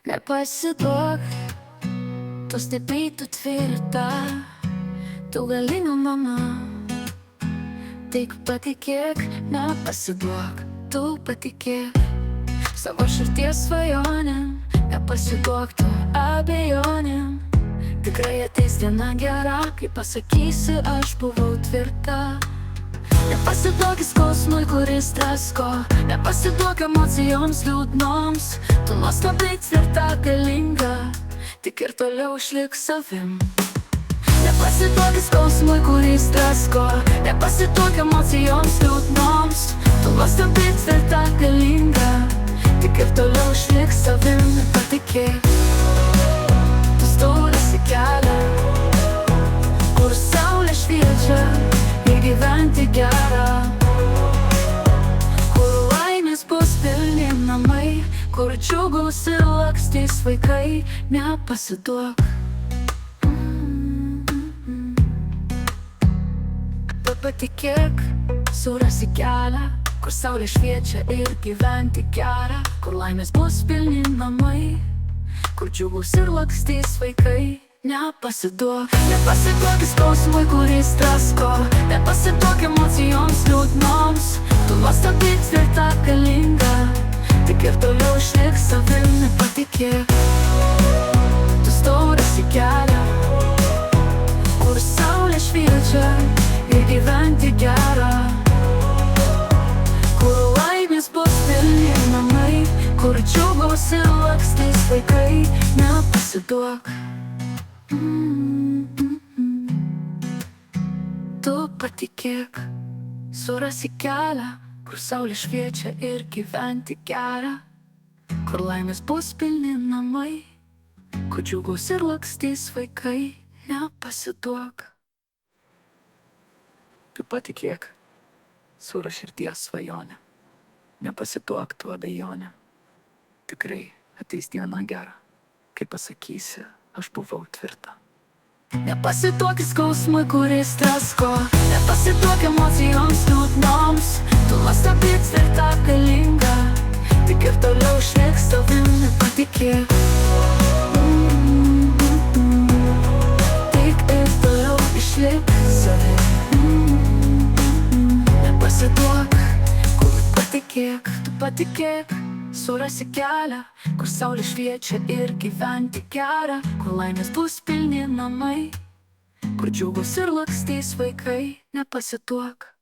Nepasiduok, tu stipri, tu tvirta, tu galinga mama. Tik patikėk, nepasiduok, tu patikėk savo širties svajonėm, nepasiduok tu abejonėm. Tikrai ateis diena gera, kai pasakysi, aš buvau tvirta. Nepasiduok skausmui, kuris drasko, nepasiduok emocijoms liūdnoms. Tu nuostabiai tvirta, galinga, tik ir toliau išlik savim. Nepasiduok skausmui, kuris drasko, nepasiduok emocijoms liūdnoms. Tu nuostabiai tvirta, galinga, tik ir toliau išlik savim. Patikėk, tu sturasi kelią, kur saulė šviečia, ir gyventi gera, kur laimės bus pilni namai, kur džiugus ir lakstys vaikai. Nepasiduok. Patikėk, surasi kelią, kur saulė šviečia, ir gyventi gera, kur laimės bus pilni namai, kur džiugus ir lakstys vaikai. Nepasiduok, nepasiduok skausmui, kuris drasko, nepasiduok emocijoms liūdnoms. Tu nuostabiai tvirta, galinga, tik ir toliau išlik savim. Nepatikėk, tu sturasi kelią, kur saulė šviečia, ir gyventi gera, kur laimės bus pilni namai, kur džiugus ir lakstys vaikai. Nepasiduok. Tu patikėk, surasi kelią, kur saulė šviečia, ir gyventi gera, kur laimės bus pilni namai, kur džiugus ir lakstys vaikai. Nepasiduok. Tu patikėk, sura širdies svajonė, nepasiduok tu abejonė. Tikrai ateis diena gera, kai pasakysi, aš buvau tvirta. Nepasiduok skausmui, kuris drasko, nepasiduok emocijoms liūdnoms. Tu nuostabiai tvirta, galinga, tik ir toliau išlik savim. Nepatikėk, tik ir toliau išlik savim. Nepasiduok, kur patikėk, tu patikėk, surasi kelią, kur saulė šviečia, ir gyventi gera, kur laimės bus pilni namai, kur džiugus ir lakstys vaikai. Nepasiduok.